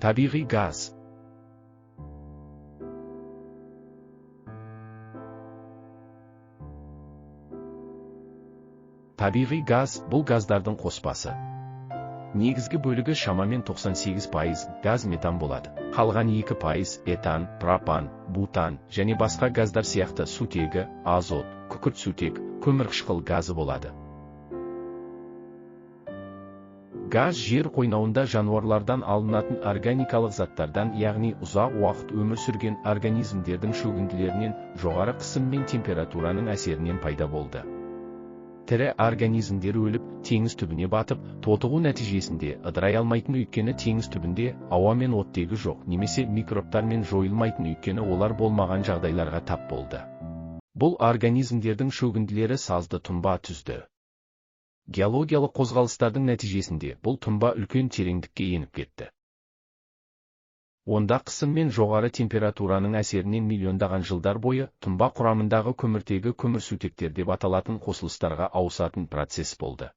Табиғи газ. Табиғи газ – бұл газдардың қоспасы. Негізгі бөлігі шамамен 98% газ метан болады. Қалған 2% этан, пропан, бутан және басқа газдар сияқты сутегі, азот, күкіртсутек, көмірқышқыл газы болады. Газ жер қойнауында жануарлардан алынатын органикалық заттардан, яғни ұзақ уақыт өмір сүрген организмдердің шөгінділерінен жоғары қысым мен температураның әсерінен пайда болды. Тірі организмдер өліп, теңіз түбіне батып, тотығу нәтижесінде ыдырай алмайтын, өйткені теңіз түбінде ауа мен оттегі жоқ, немесе микробтармен жойылмайтын, өйткені олар болмаған жағдайларға тап болды. Бұл организмдердің шөгінділері сазды тұнба түзді. Геологиялық қозғалыстардың нәтижесінде бұл тұнба үлкен тереңдікке еніп кетті. Онда қысым мен жоғары температураның әсерінен миллиондаған жылдар бойы тұнба құрамындағы көміртегі көмірсутектер деп аталатын қосылыстарға ауысатын процесс болды.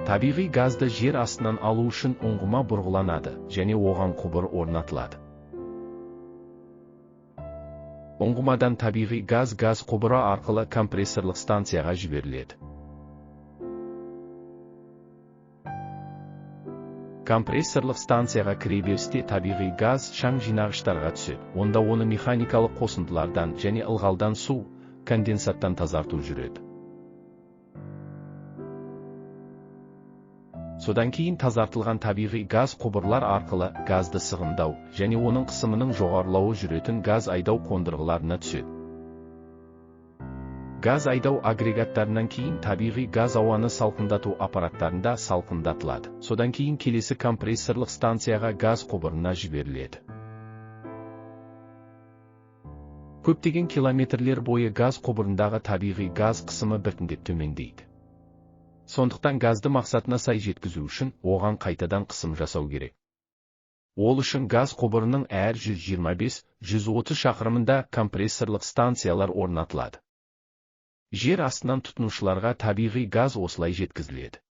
Табиғи газды жер астынан алу үшін ұңғыма бұрғыланады және оған құбыр орнатылады. Ұңғымадан табиғи газ құбыры арқылы компрессорлық станцияға жіберіледі. Компрессорлық станцияға кіреберісте табиғи газ шаң жинағыштарға түседі. Онда оны механикалық қосындылардан және ылғалдан, су, конденсаттан тазарту жүреді. Содан кейін тазартылған табиғи газ құбырлар арқылы газды сығымдау және оның қысымының жоғарылауы жүретін газ айдау қондырғыларына түседі. Газ айдау агрегаттарынан кейін табиғи газ ауаны салқындату аппараттарында салқындатылады. Содан кейін келесі компрессорлық станцияға газ құбырына жіберіледі. Көптеген километрлер бойы газ құбырындағы табиғи газ қысымы біртіндеп төмендейді. Сондықтан газды мақсатына сай жеткізу үшін оған қайтадан қысым жасау керек. Ол үшін газ құбырының әр 125-130 шақырымында компрессорлық станциялар орнатылады. Жер астынан тұтынушыларға табиғи газ осылай жеткізіледі.